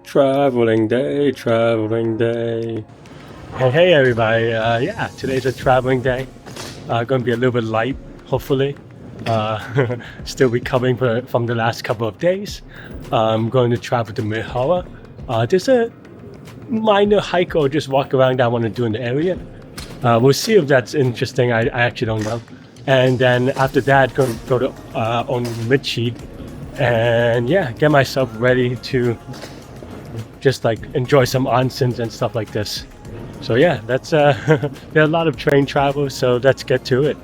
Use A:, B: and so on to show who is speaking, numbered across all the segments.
A: Traveling day, traveling day. Hey everybody, yeah, today's a traveling day. Gonna be a little bit light, hopefully. Still recovering from the last couple of days. I'm going to travel to Mihara. There's a minor hike or just walk around that I want to do in the area. We'll see if that's interesting. I actually don't know. And then after that, go to Onomichi and yeah, get myself ready to just like enjoy some onsens and stuff like this. So yeah, that's there are a lot of train travel, so let's get to it.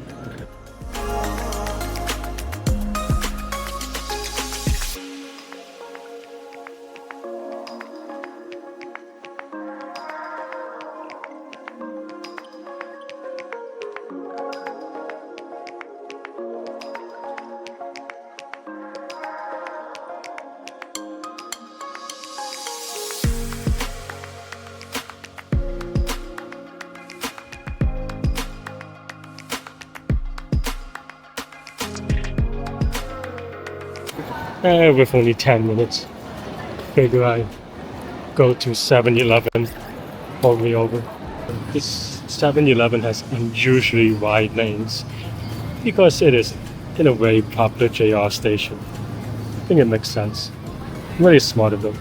A: With only 10 minutes, figure I go to 7-Eleven pull me over. This 7-Eleven has unusually wide lanes because it is in a very popular JR station. I think it makes sense. Very smart of them.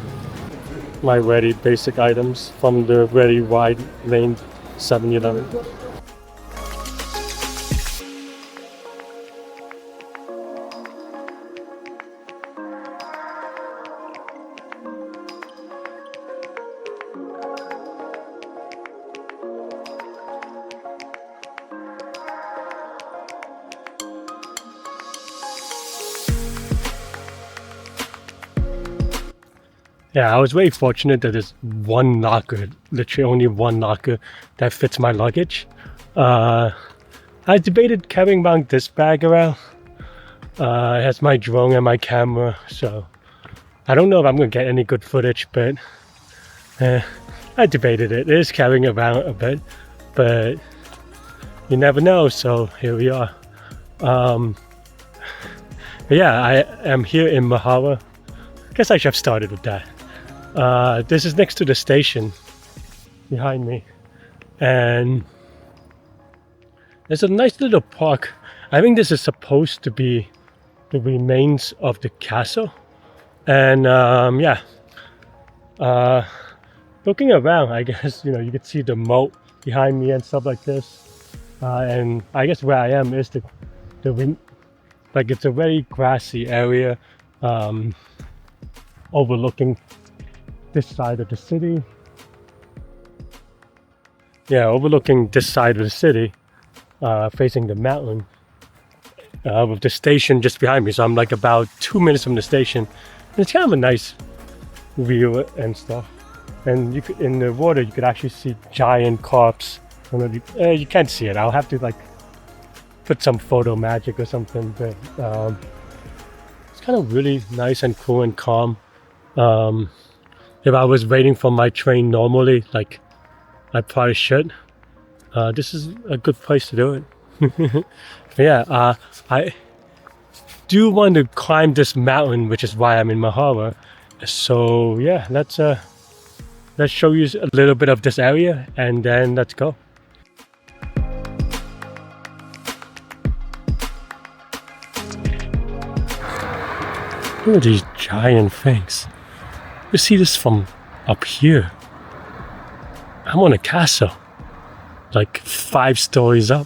A: My very basic items from the very wide lane 7-Eleven. Yeah, I was very fortunate that there's one locker, literally only one locker that fits my luggage. I debated carrying around this bag around. It has my drone and my camera, so I don't know if I'm gonna get any good footage, but I debated it. It is carrying around a bit, but you never know, so here we are. Yeah, I am here in Mihara. I guess I should have started with that. This is next to the station behind me, and there's a nice little park. I think this is supposed to be the remains of the castle, and yeah, looking around, I guess you could see the moat behind me and stuff like this, and I guess where I am is like it's a very grassy area overlooking this side of the city. Yeah, overlooking this side of the city, facing the mountain, with the station just behind me. So I'm like about 2 minutes from the station. And it's kind of a nice view and stuff. And you could, in the water, you could actually see giant carps. You can't see it. I'll have to like put some photo magic or something. But it's kind of really nice and cool and calm. If I was waiting for my train normally, like I probably should, this is a good place to do it. Yeah, I do want to climb this mountain, which is why I'm in Mihara. So yeah, let's show you a little bit of this area and then let's go. Look at these giant things. You see this from up here. I'm on a castle, like 5 stories up.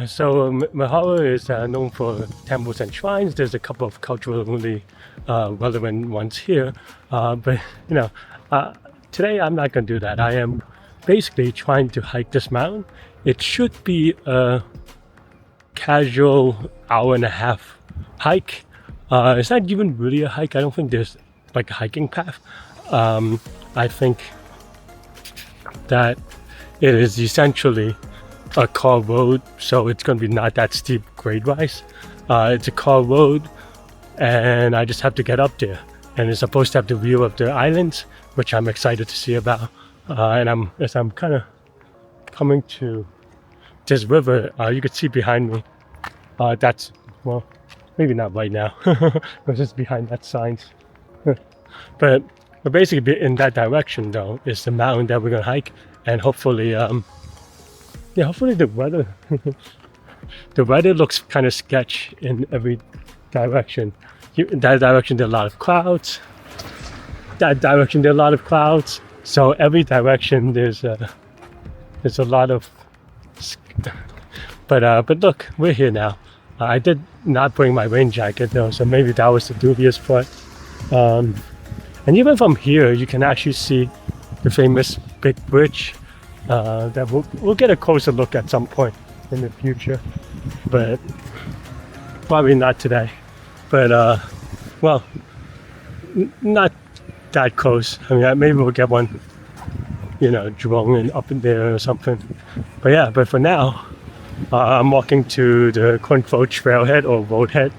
A: So Mihara is known for temples and shrines. There's a couple of culturally relevant ones here, but today I'm not going to do that. I am basically trying to hike this mountain. It should be a casual hour and a half hike. It's not even really a hike. I don't think there's like a hiking path. I think that it is essentially a car road, so it's going to be not that steep grade-wise. It's a car road, and I just have to get up there. And it's supposed to have the view of the islands, which I'm excited to see about. And as I'm kind of coming to this river, you can see behind me. That's, well, maybe not right now. It's just behind that sign. but basically, in that direction, though, is the mountain that we're gonna hike, and hopefully, hopefully the weather, the weather looks kind of sketch in every direction. In that direction, there are a lot of clouds. That direction, there are a lot of clouds. So every direction, there's a lot of. But look, we're here now. I did not bring my rain jacket though, so maybe that was the dubious part. And even from here, you can actually see the famous big bridge that we'll get a closer look at some point in the future, but probably not today. But well, not that close. I mean, maybe we'll get one, drone up in there or something. But yeah, but for now, I'm walking to the quote-unquote trailhead or roadhead,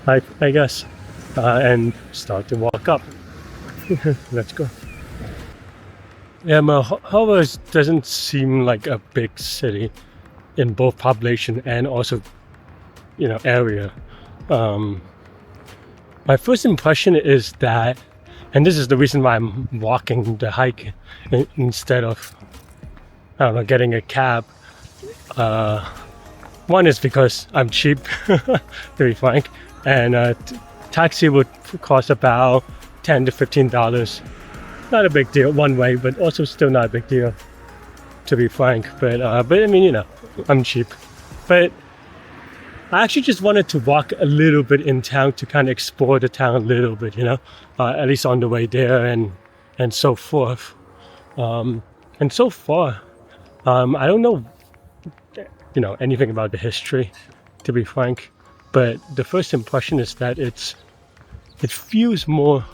A: I guess, and start to walk up. Let's go. Yeah, Mihara doesn't seem like a big city in both population and also, area. My first impression is that, and this is the reason why I'm walking the hike instead of, getting a cab. One is because I'm cheap, to be frank, and taxi would cost about $10 to $15. Not a big deal one way, but also still not a big deal, to be frank. But I mean, I'm cheap. But I actually just wanted to walk a little bit in town to kind of explore the town a little bit, at least on the way there and so forth. And so far, I don't know, anything about the history, to be frank. But the first impression is that it feels more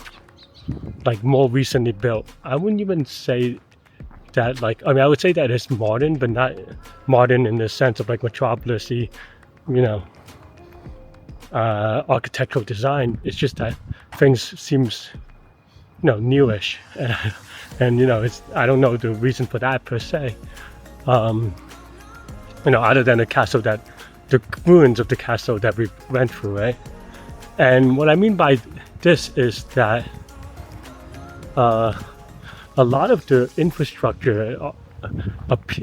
A: recently built. I wouldn't even say that I would say that it's modern, but not modern in the sense of metropolis-y, architectural design. It's just that things seems, newish, and I don't know the reason for that per se. Other than the ruins of the castle that we went through, right? And what I mean by this is that a lot of the infrastructure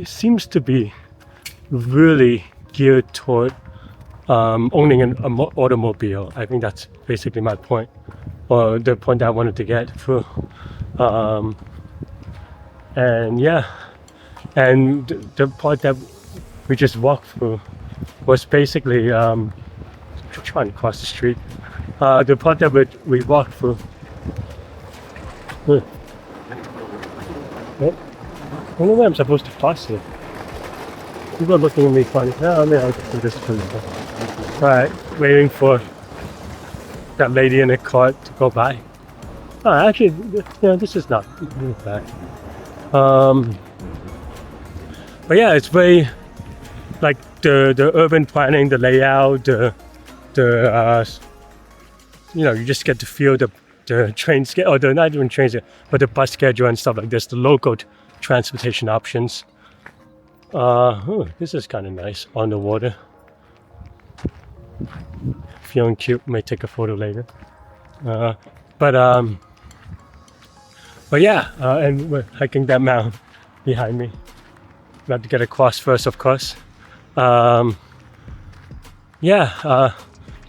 A: seems to be really geared toward owning an automobile. I think that's basically my point, or the point that I wanted to get through. And yeah, and the part that we just walked through was basically trying to cross the street. The part that we walked through. I don't know where I'm supposed to cross it. People are looking at me funny. Oh, man, I'll do this for you. Alright, waiting for that lady in the cart to go by. Oh, actually, this is not bad. But yeah, it's very the urban planning, the layout, you just get to feel the train schedule, or the not even trains, but the bus schedule and stuff like this, the local transportation options. This is kind of nice on the water. Feeling cute, may take a photo later. But yeah, and we're hiking that mountain behind me. We have to get across first, of course. The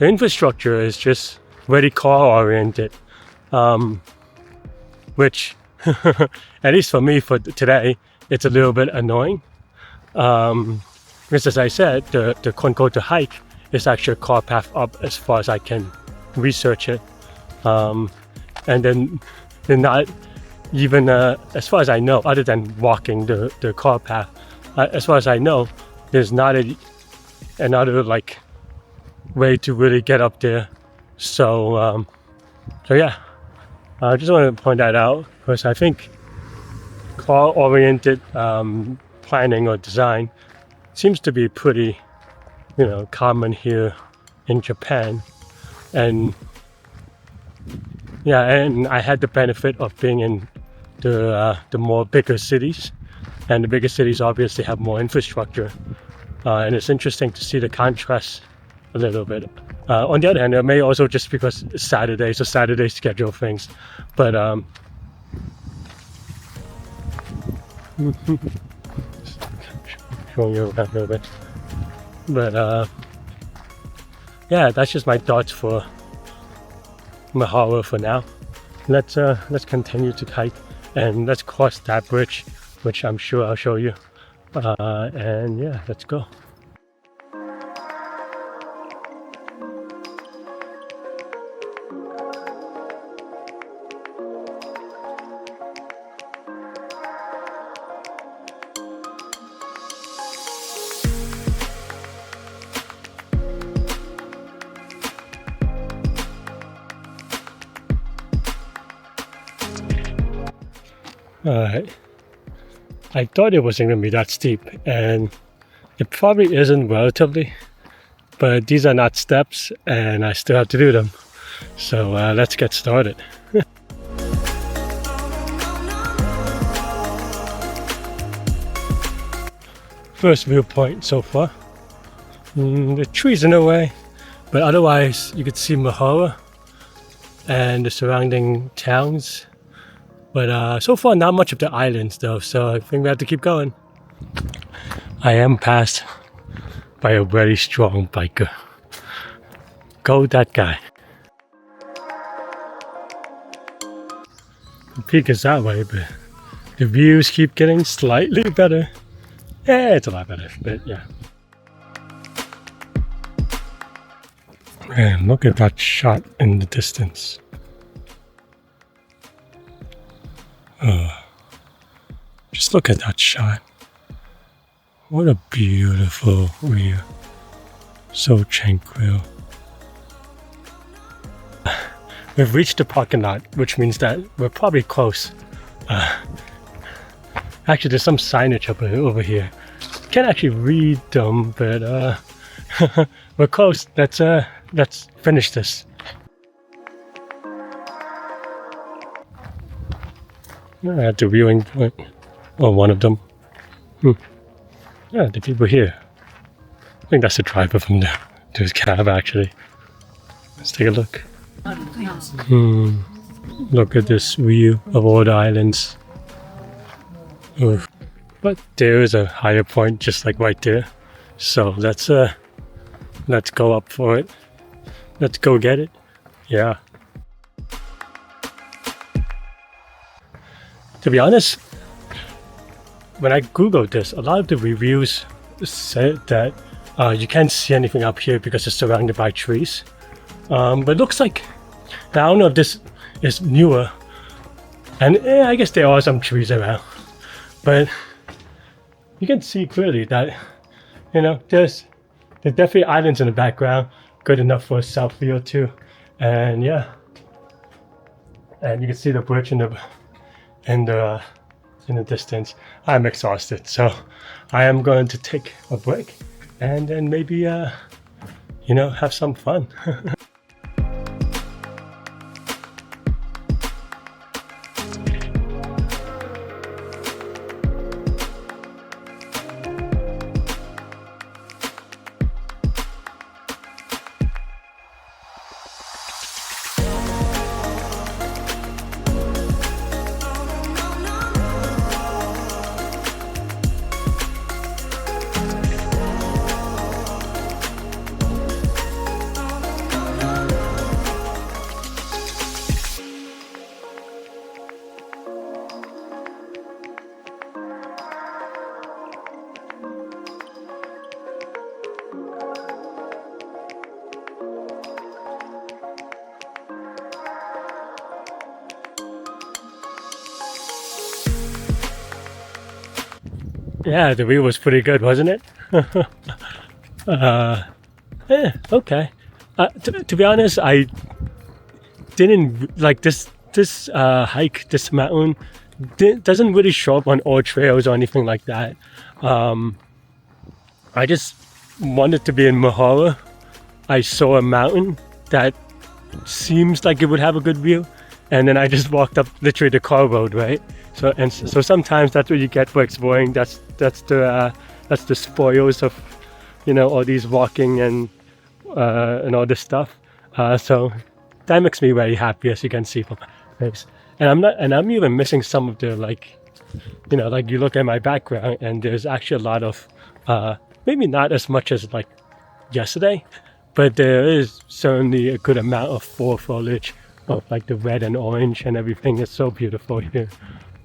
A: infrastructure is just very car oriented, which at least for me for today, it's a little bit annoying. Because as I said, the quote-unquote to hike is actually a car path up as far as I can research it. And then they're not even, as far as I know, other than walking the car path, as far as I know, there's not another way to really get up there. So yeah, I just want to point that out because I think car-oriented planning or design seems to be pretty, common here in Japan. And yeah, and I had the benefit of being in the more bigger cities, and the bigger cities obviously have more infrastructure, and it's interesting to see the contrast a little bit. On the other hand, it may also just because it's Saturday, so Saturday schedule things, but showing you around a little bit. But yeah, that's just my thoughts for Mihara for now. Let's continue to hike and let's cross that bridge, which I'm sure I'll show you. And yeah, let's go. Alright, I thought it wasn't going to be that steep, and it probably isn't relatively, but these are not steps and I still have to do them. So let's get started. First viewpoint so far. The trees in the way, but otherwise you could see Mihara and the surrounding towns. But so far not much of the islands though, so I think we have to keep going. I am passed by a very strong biker. Go that guy. The peak is that way, but the views keep getting slightly better. Yeah, it's a lot better, but yeah. Man, look at that shot in the distance. Just look at that shot. What a beautiful view. So tranquil. We've reached the parking lot, which means that we're probably close. Actually, there's some signage over here. Can't actually read them, but we're close. Let's finish this. At the viewing point, or one of them. Yeah, the people here. I think that's the driver from to his cab actually. Let's take a look. Look at this view of all the islands. Oof. But there is a higher point just like right there. So let's go up for it. Let's go get it. Yeah. To be honest, when I googled this, a lot of the reviews said that you can't see anything up here because it's surrounded by trees. But it looks like, I don't know if this is newer, and I guess there are some trees around, but you can see clearly that, there's definitely islands in the background, good enough for a selfie or two, and yeah, and you can see the bridge in the distance. I'm exhausted, so I am going to take a break and then maybe have some fun. Yeah, the view was pretty good, wasn't it? Yeah, okay. To be honest, I didn't like this this hike, this mountain, doesn't really show up on all trails or anything like that. I just wanted to be in Mihara. I saw a mountain that seems like it would have a good view, and then I just walked up literally the car road, right? So sometimes that's what you get for exploring. That's the spoils of, all these walking and all this stuff. So that makes me very happy, as you can see from my face. And I'm even missing some of the, like you look at my background and there's actually a lot of maybe not as much as like yesterday, but there is certainly a good amount of fall foliage of like the red and orange and everything. Is so beautiful here.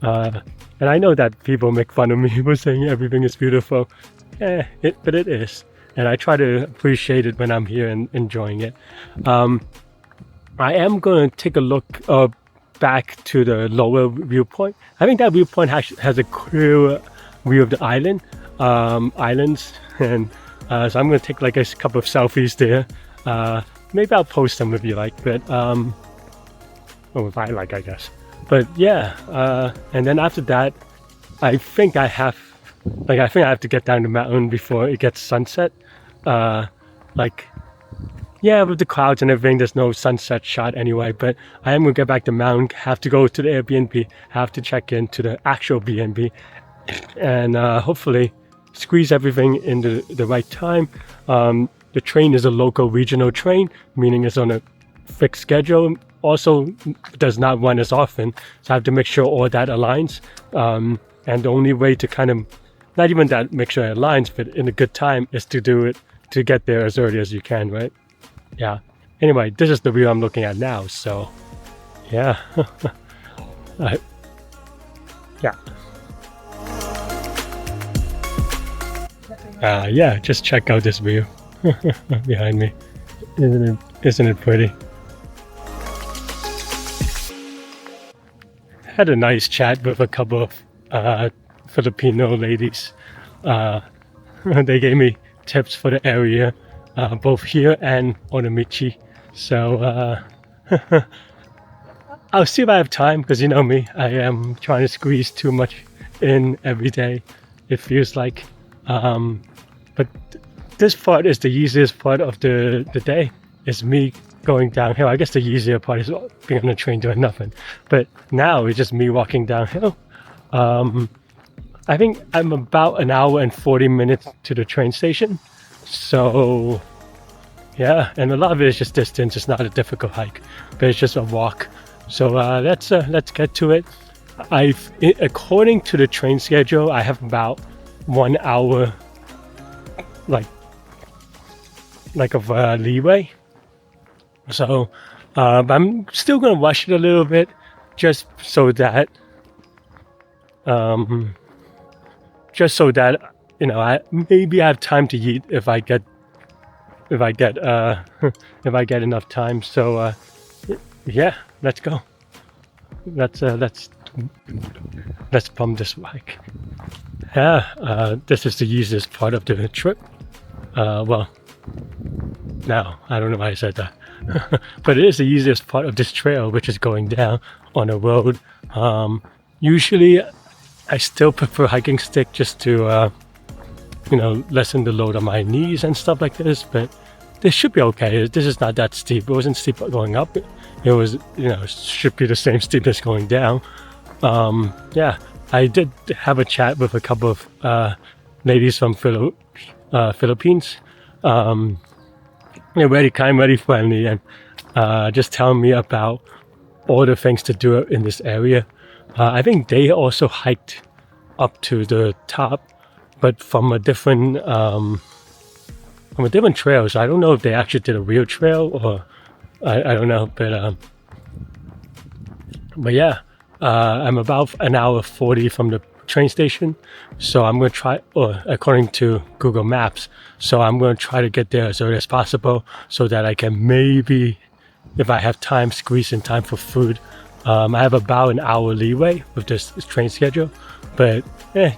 A: And I know that people make fun of me for saying everything is beautiful, but it is. And I try to appreciate it when I'm here and enjoying it. I am going to take a look back to the lower viewpoint. I think that viewpoint has a clear view of the islands, and so I'm going to take like a couple of selfies there. Maybe I'll post them if you like, but if I like, I guess. But yeah, and then after that, I think I have to get down the mountain before it gets sunset. With the clouds and everything, there's no sunset shot anyway, but I am going to get back to the mountain, have to go to the Airbnb, have to check into the actual B&B, and hopefully squeeze everything in the right time. The train is a local regional train, meaning it's on a fixed schedule. Also does not run as often, so I have to make sure all that aligns. And the only way to kind of, not even that make sure it aligns, but in a good time, is to do it, to get there as early as you can, right? Yeah. Anyway, this is the view I'm looking at now, so yeah. Yeah, just check out this view behind me. Isn't it pretty? Had a nice chat with a couple of Filipino ladies. They gave me tips for the area, both here and Onomichi. So I'll see if I have time, because you know me, I am trying to squeeze too much in every day, it feels like. But this part is the easiest part of the day. It's me going downhill. I guess the easier part is being on a train doing nothing. But now it's just me walking downhill. I think I'm about an hour and 40 minutes to the train station. So yeah, and a lot of it is just distance. It's not a difficult hike, but it's just a walk. So let's get to it. According to the train schedule, I have about 1 hour of leeway. So I'm still gonna rush it a little bit, just so that I maybe have time to eat if I get enough time. So yeah, let's go. Let's pump this bike. Yeah, this is the easiest part of the trip. Well, no, I don't know why I said that. But it is the easiest part of this trail, which is going down on a road. Usually I still prefer hiking stick just to lessen the load on my knees and stuff like this, but this should be okay. This is not that steep. It wasn't steep going up. It was, should be the same steepness going down. Yeah, I did have a chat with a couple of ladies from Philippines. They're very kind, very friendly, and just telling me about all the things to do in this area. I think they also hiked up to the top, but from a different trail. So I don't know if they actually did a real trail or I don't know, but yeah, I'm about an hour 40 from the train station, so I'm going to try, or according to Google Maps, so I'm going to try to get there as early as possible so that I can maybe, if I have time, squeeze in time for food. I have about an hour leeway with this train schedule, but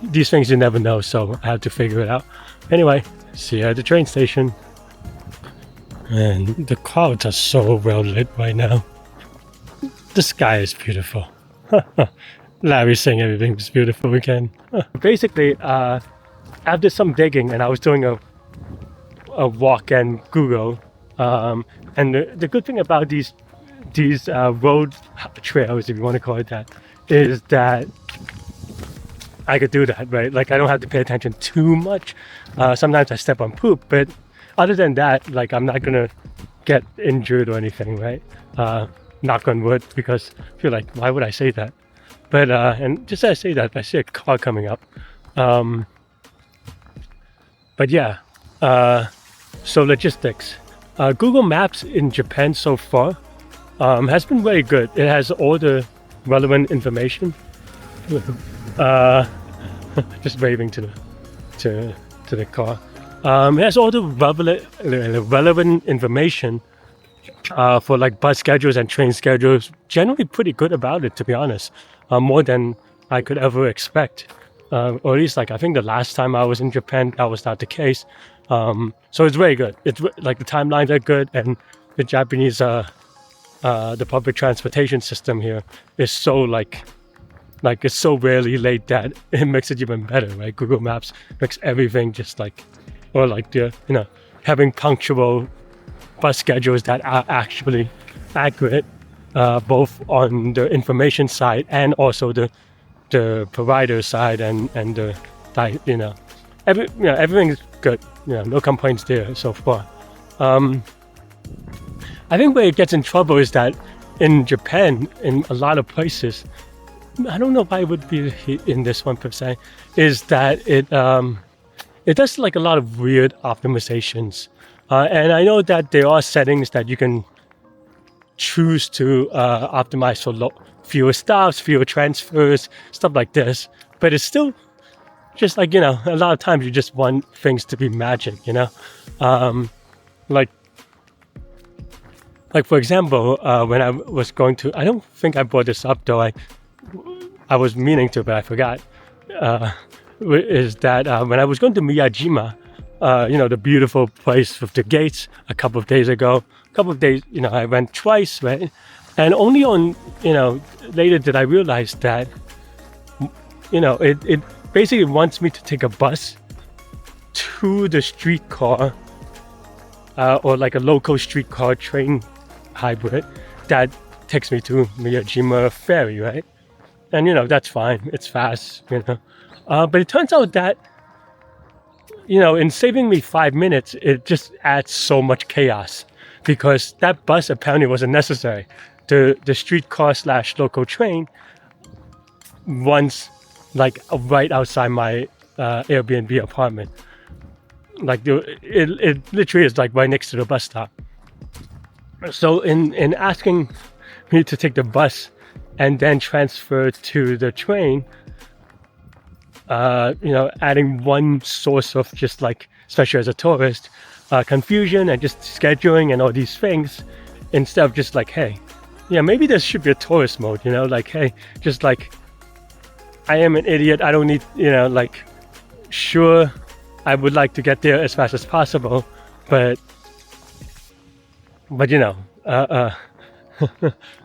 A: these things you never know, so I have to figure it out. Anyway, see you at the train station. And the clouds are so well lit right now. The sky is beautiful. Larry's saying everything's beautiful again. Basically, after some digging, and I was doing a walk and Google, and the good thing about these road trails, if you want to call it that, is that I could do that, right? Like I don't have to pay attention too much. Sometimes I step on poop, but other than that, like I'm not gonna get injured or anything, right? Knock on wood, because I feel like, why would I say that? But and just as I say that, if I see a car coming up, but yeah, so logistics. Google Maps in Japan so far has been very good. It has all the relevant information. Just waving to the car. It has all the relevant information for like bus schedules and train schedules. Generally pretty good about it, to be honest. More than I could ever expect. Or at least like I think the last time I was in Japan, that was not the case. So it's very good. It's like the timelines are good, and the Japanese the public transportation system here is so like it's so rarely late that it makes it even better, right? Google Maps makes everything just like, or like the, you know, having punctual bus schedules that are actually accurate, both on the information side and also the provider side, and the, you know, everything is good. You know, no complaints there so far. I think where it gets in trouble is that in Japan, in a lot of places, I don't know why it would be in this one per se, is that it does like a lot of weird optimizations. And I know that there are settings that you can choose to optimize for fewer stops, fewer transfers, stuff like this. But it's still just like, you know, a lot of times you just want things to be magic, you know? Like for example, when I was going to, I don't think I brought this up though, I was meaning to, but I forgot, is that when I was going to Miyajima, you know, the beautiful place with the gates, a couple of days, you know, I went twice, right? And only on, you know, later did I realize that, you know, it basically wants me to take a bus to the streetcar, or like a local streetcar train hybrid that takes me to Miyajima ferry, right? And, you know, that's fine. It's fast, you know. But it turns out that, you know, in saving me 5 minutes, it just adds so much chaos, because that bus apparently wasn't necessary. The streetcar / local train runs like right outside my Airbnb apartment. Like it literally is like right next to the bus stop. So in asking me to take the bus and then transfer to the train, you know, adding one source of just like, especially as a tourist, confusion and just scheduling and all these things, instead of just like, hey, yeah, maybe there should be a tourist mode, you know, like, hey, just like, I am an idiot, I don't need, you know, like, sure, I would like to get there as fast as possible, but you know, but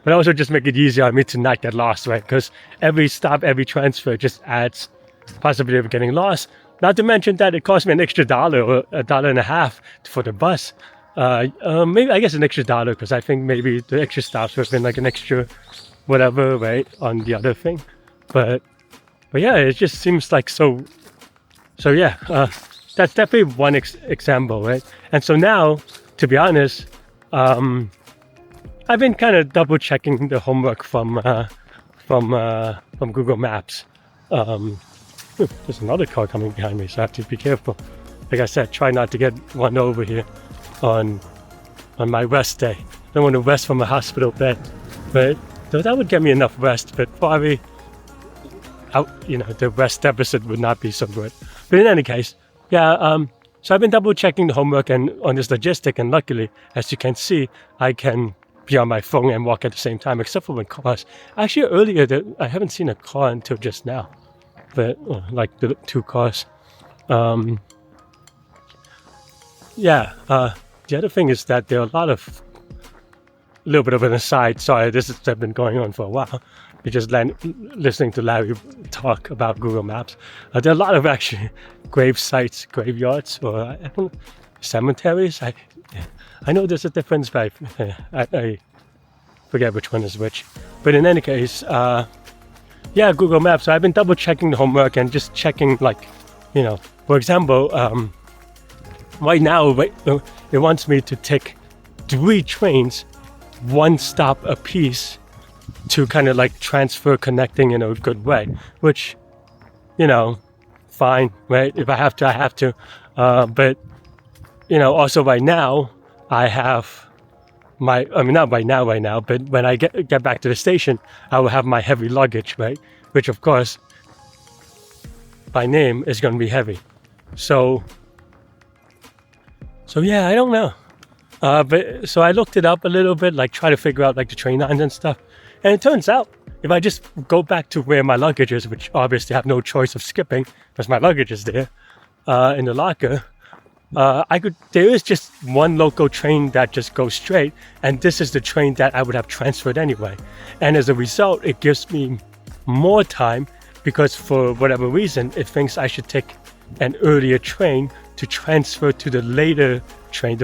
A: also just make it easier on me to not get lost, right? Because every stop, every transfer just adds possibility of getting lost. Not to mention that it cost me an extra $1 or $1.50 for the bus. Maybe, I guess, an extra $1, because I think maybe the extra stops would have been like an extra whatever, right, on the other thing. But yeah, it just seems like so yeah, that's definitely one example, right? And so now, to be honest, I've been kind of double checking the homework from Google Maps. There's another car coming behind me, so I have to be careful. Like I said, try not to get run over here on my rest day. I don't want to rest from a hospital bed, but that would get me enough rest. But probably, you know, the rest deficit would not be so good. But in any case, yeah. So I've been double checking the homework and on this logistic, and luckily, as you can see, I can be on my phone and walk at the same time, except for when cars. Actually, earlier I haven't seen a car until just now, but like the 2 cars. Yeah. The other thing is that there are a lot of little bit of an aside. Sorry, this has been going on for a while. You're just listening to Larry talk about Google Maps. There are a lot of actually grave sites, graveyards, or cemeteries. I know there's a difference, but I forget which one is which. But in any case, yeah, Google Maps. So I've been double checking the homework and just checking, like, for example, right now it wants me to take 3 trains, 1 stop a piece, to kind of like transfer connecting in a good way, which, fine, right? If I have to, I have to. But, also right now, I have not right now, but when I get back to the station, I will have my heavy luggage, right? Which, of course, by name is going to be heavy. So yeah, I don't know. But so I looked it up a little bit, like try to figure out like the train lines and stuff. And it turns out if I just go back to where my luggage is, which obviously I have no choice of skipping because my luggage is there in the locker, there is just one local train that just goes straight, and this is the train that I would have transferred anyway. And as a result, it gives me more time because for whatever reason, it thinks I should take an earlier train to transfer to the later train.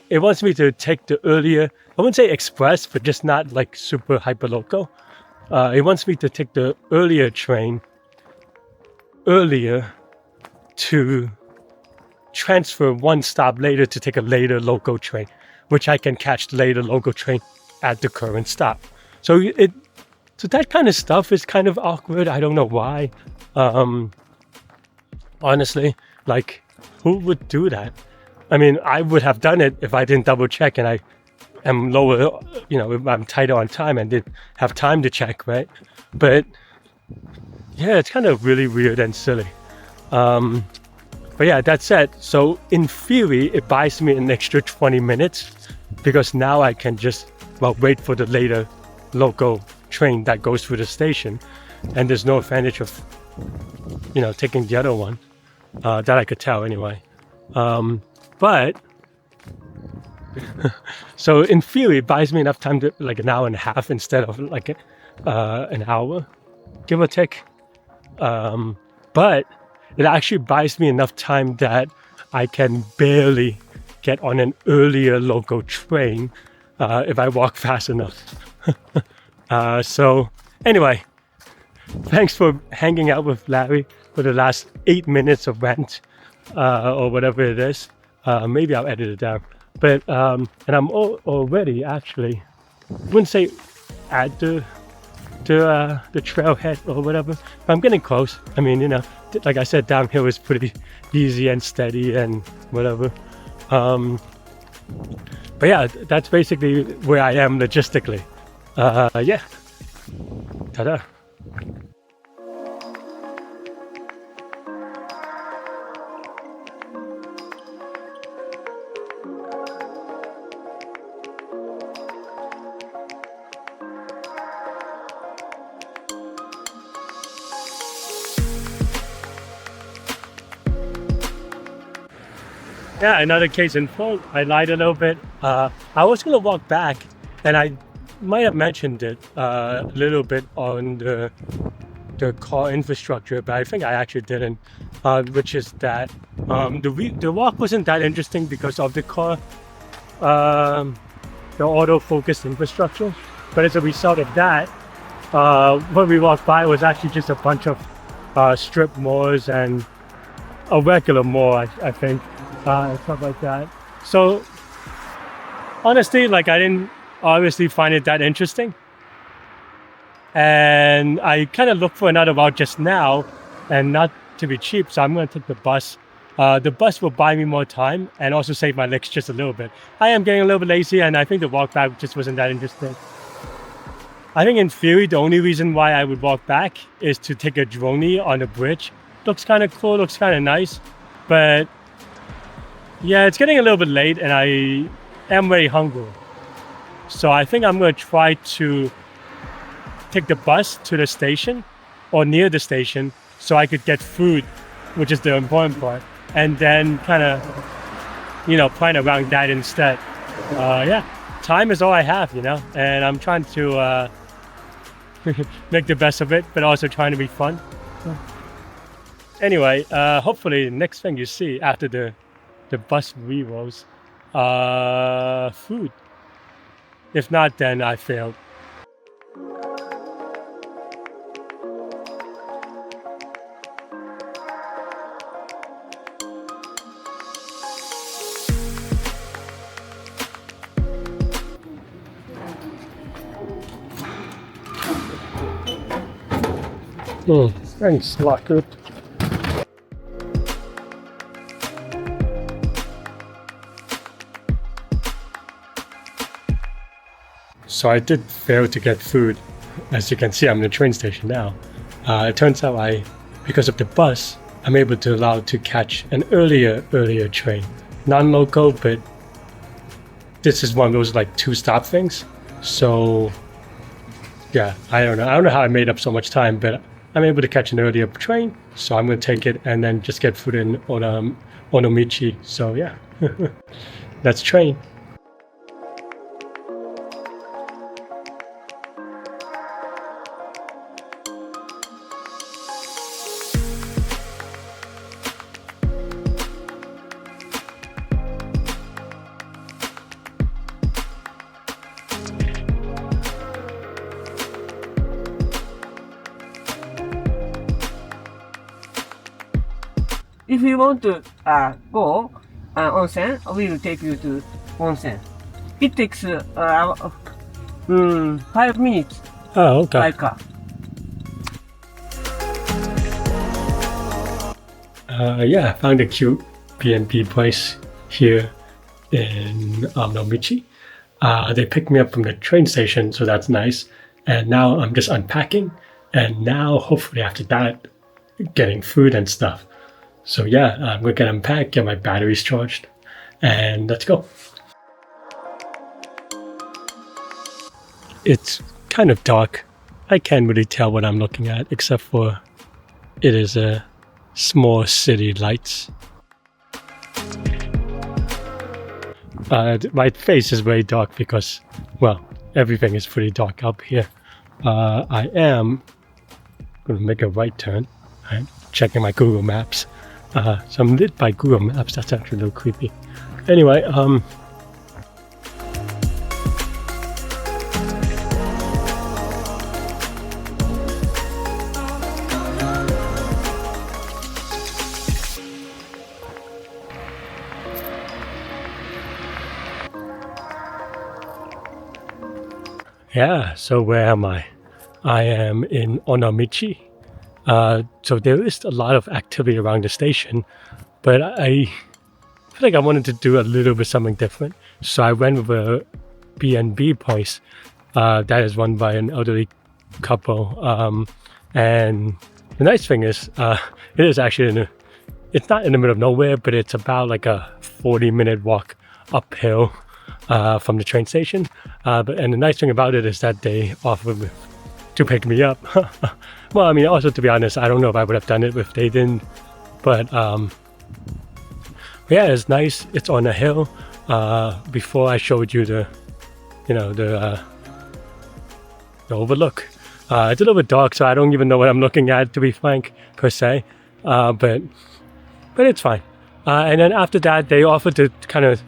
A: It wants me to take the earlier, I wouldn't say express, but just not like super hyperlocal. It wants me to take the earlier train earlier to transfer 1 stop later to take a later local train, which I can catch the later local train at the current stop. So that kind of stuff is kind of awkward. I don't know why. Honestly, like, who would do that? I mean, I would have done it if I didn't double check and I am lower, if I'm tighter on time and didn't have time to check, right? But yeah, it's kind of really weird and silly. But yeah, that said, so in theory, it buys me an extra 20 minutes because now I can just, wait for the later local train that goes through the station. And there's no advantage of, taking the other one, that I could tell anyway. But, so in theory, it buys me enough time to, like, an hour and a half instead of, like, an hour, give or take. But it actually buys me enough time that I can barely get on an earlier local train if I walk fast enough. So anyway, thanks for hanging out with Larry for the last 8 minutes of rant or whatever it is. Maybe I'll edit it down. But and I'm already actually, I wouldn't say at the trailhead or whatever, but I'm getting close. I mean, like I said, downhill is pretty easy and steady and whatever. But yeah, that's basically where I am logistically. Yeah. Ta-da. Yeah, another case in point. I lied a little bit. I was going to walk back, and I might have mentioned it a little bit on the car infrastructure, but I think I actually didn't, which is that the walk wasn't that interesting because of the car, the auto-focused infrastructure. But as a result of that, when we walked by, it was actually just a bunch of strip malls and a regular mall, I think. And stuff like that. So honestly, like, I didn't obviously find it that interesting, and I kind of looked for another route just now, and not to be cheap, so I'm going to take the bus. The bus will buy me more time and also save my legs just a little bit. I am getting a little bit lazy, and I think the walk back just wasn't that interesting. I think in theory, the only reason why I would walk back is to take a droney on the bridge. Looks kind of cool, looks kind of nice, but yeah, it's getting a little bit late and I am very hungry. So I think I'm going to try to take the bus to the station or near the station so I could get food, which is the important part, and then kind of, plan around that instead. Yeah, time is all I have, you know, and I'm trying to make the best of it, but also trying to be fun. Anyway, hopefully the next thing you see after the bus rerolls, food. If not, then I failed. Thanks, Lockwood. So I did fail to get food. As you can see, I'm in the train station now. It turns out because of the bus, I'm able to allow to catch an earlier train. Non-local, but this is one of those like 2-stop things. So yeah, I don't know how I made up so much time, but I'm able to catch an earlier train. So I'm going to take it and then just get food in Onomichi. So yeah, that's train.
B: If you want to go onsen, we will take you to onsen. It takes 5 minutes
A: Oh, okay.
B: by car.
A: Yeah, I found a cute B&B place here in Onomichi. They picked me up from the train station, so that's nice. And now I'm just unpacking, and now hopefully after that, getting food and stuff. So yeah, I'm gonna get unpacked, get my batteries charged, and let's go. It's kind of dark. I can't really tell what I'm looking at, except for it is a small city lights. My face is very dark because, well, everything is pretty dark up here. I am going to make a right turn. I'm checking my Google Maps. So I'm lit by Google Maps. That's actually a little creepy. Anyway, yeah, so where am I? I am in Onomichi. So there is a lot of activity around the station, but I feel like I wanted to do a little bit something different. So I went with a B&B place that is run by an elderly couple. And the nice thing is, it is actually it's not in the middle of nowhere, but it's about like a 40-minute walk uphill from the train station. And the nice thing about it is that they offer to pick me up. Well, I mean, also to be honest, I don't know if I would have done it if they didn't. But yeah, it's nice. It's on a hill. Before I showed you the overlook. It's a little bit dark, so I don't even know what I'm looking at, to be frank, per se. But it's fine. And then after that, they offered to kind of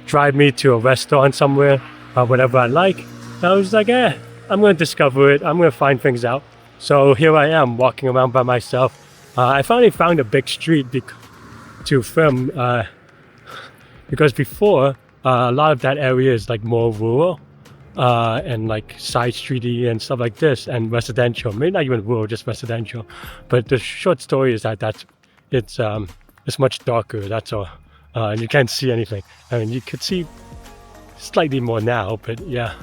A: drive me to a restaurant somewhere, whatever I like. And I was like, I'm going to discover it. I'm going to find things out. So here I am walking around by myself. I finally found a big street to film because before a lot of that area is like more rural and like side streety and stuff like this and residential. Maybe not even rural, just residential. But the short story is that it's much darker. That's all, and you can't see anything. I mean, you could see slightly more now, but yeah.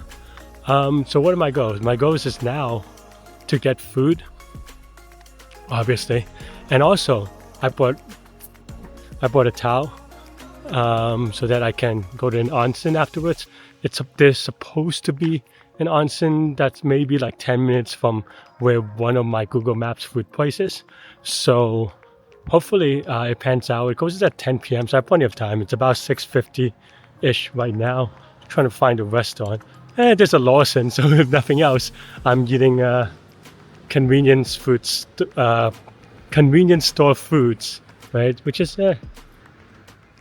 A: So what are my goals? My goals is now to get food, obviously, and also I bought a towel so that I can go to an onsen afterwards. There's supposed to be an onsen that's maybe like 10 minutes from where one of my Google Maps food places. So hopefully it pans out. It goes at 10 p.m. so I have plenty of time. It's about 6:50-ish right now. trying to find a restaurant. And there's a Lawson, so if nothing else, I'm eating convenience foods, convenience store foods, right? Which is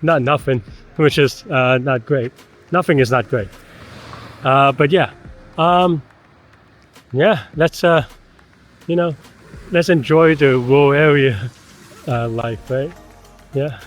A: not nothing, which is not great. Nothing is not great. But yeah, yeah. Let's let's enjoy the rural area life, right? Yeah.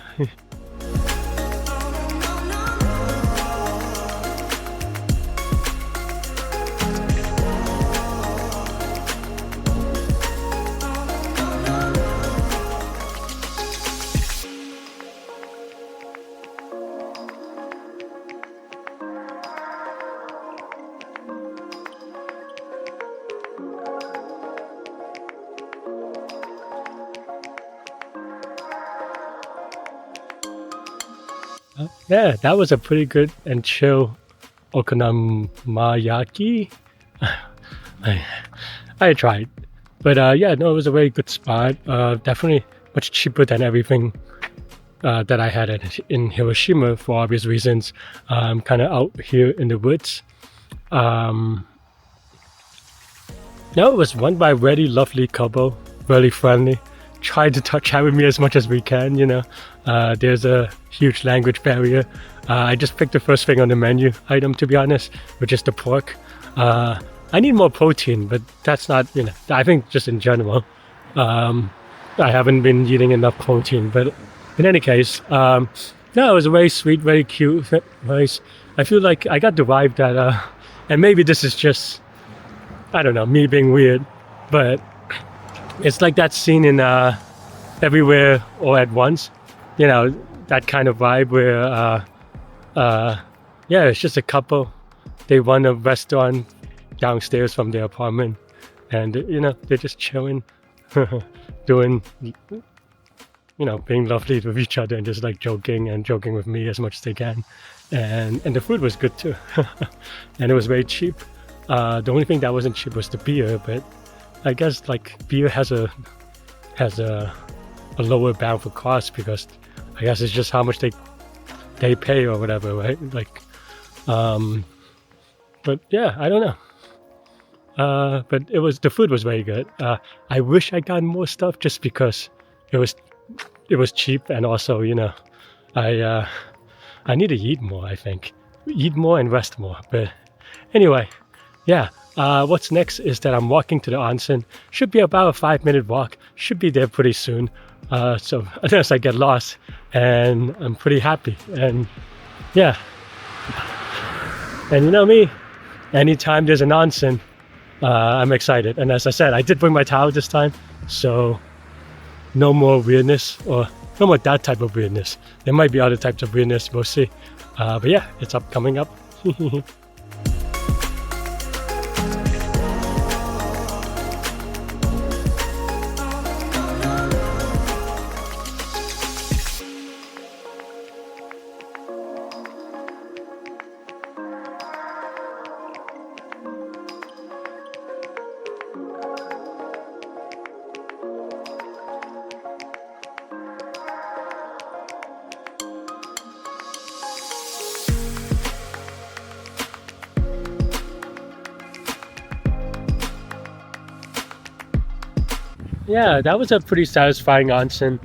A: Yeah, that was a pretty good and chill Okonomiyaki. I tried, but yeah, no, it was a very good spot. Definitely much cheaper than everything that I had in Hiroshima for obvious reasons. I'm kind of out here in the woods. No, it was run by a really lovely couple, really friendly. Tried to chat with me as much as we can, there's a huge language barrier. I just picked the first thing on the menu item, to be honest, which is the pork. I need more protein, but that's not, I think just in general, I haven't been eating enough protein. But in any case, no, it was very sweet, very cute, nice. I feel like I got the vibe that, and maybe this is just, I don't know, me being weird, but it's like that scene in Everywhere All at Once, that kind of vibe where, yeah, it's just a couple. They run a restaurant downstairs from their apartment, and they're just chilling, doing, being lovely with each other and just like joking with me as much as they can, and the food was good too, and it was very cheap. The only thing that wasn't cheap was the beer, but I guess like beer has a lower bound for cost because I guess it's just how much they pay or whatever, right? Like, but yeah, I don't know. But the food was very good. I wish I got more stuff just because it was cheap, and also I need to eat more. I think eat more and rest more. But anyway, yeah. What's next is that I'm walking to the onsen. Should be about a 5-minute walk. Should be there pretty soon. So unless I get lost, and I'm pretty happy. And yeah, and you know me, anytime there's an onsen, I'm excited. And as I said, I did bring my towel this time, so no more weirdness, or no more that type of weirdness. There might be other types of weirdness, we'll see. But yeah, it's coming up. Yeah, that was a pretty satisfying onsen.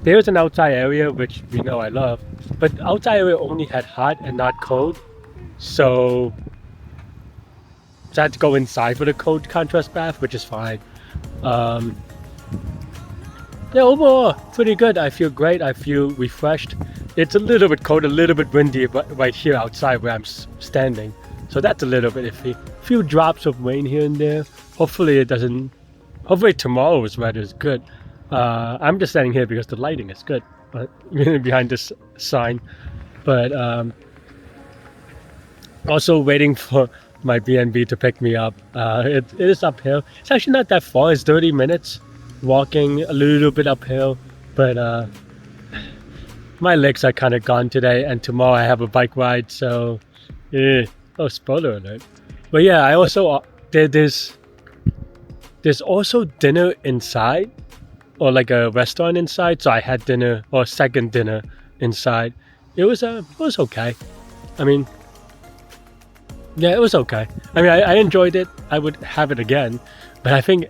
A: There's an outside area, which we know I love, but the outside area only had hot and not cold. So I had to go inside for the cold contrast bath, which is fine. Yeah, overall, pretty good. I feel great. I feel refreshed. It's a little bit cold, a little bit windy right here outside where I'm standing. So that's a little bit iffy. A few drops of rain here and there. Hopefully it doesn't. Hopefully tomorrow's weather is good. I'm just standing here because the lighting is good, but behind this sign. But also waiting for my B&B to pick me up. It is uphill. It's actually not that far. It's 30 minutes walking, a little bit uphill. But my legs are kind of gone today, and tomorrow I have a bike ride. So, oh, spoiler alert. But yeah, I also there's also dinner inside, or like a restaurant inside. So I had dinner, or second dinner inside. It was okay. I mean, yeah, it was okay. I mean, I enjoyed it. I would have it again, but I think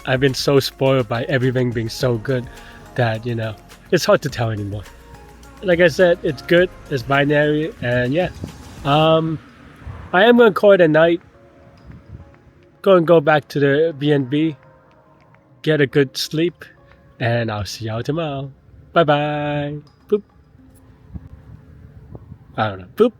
A: I've been so spoiled by everything being so good that, you know, it's hard to tell anymore. Like I said, it's good, it's binary, and yeah. I am gonna call it a night. Go back to the B&B, get a good sleep, and I'll see y'all tomorrow. Bye bye. Boop. I don't know. Boop.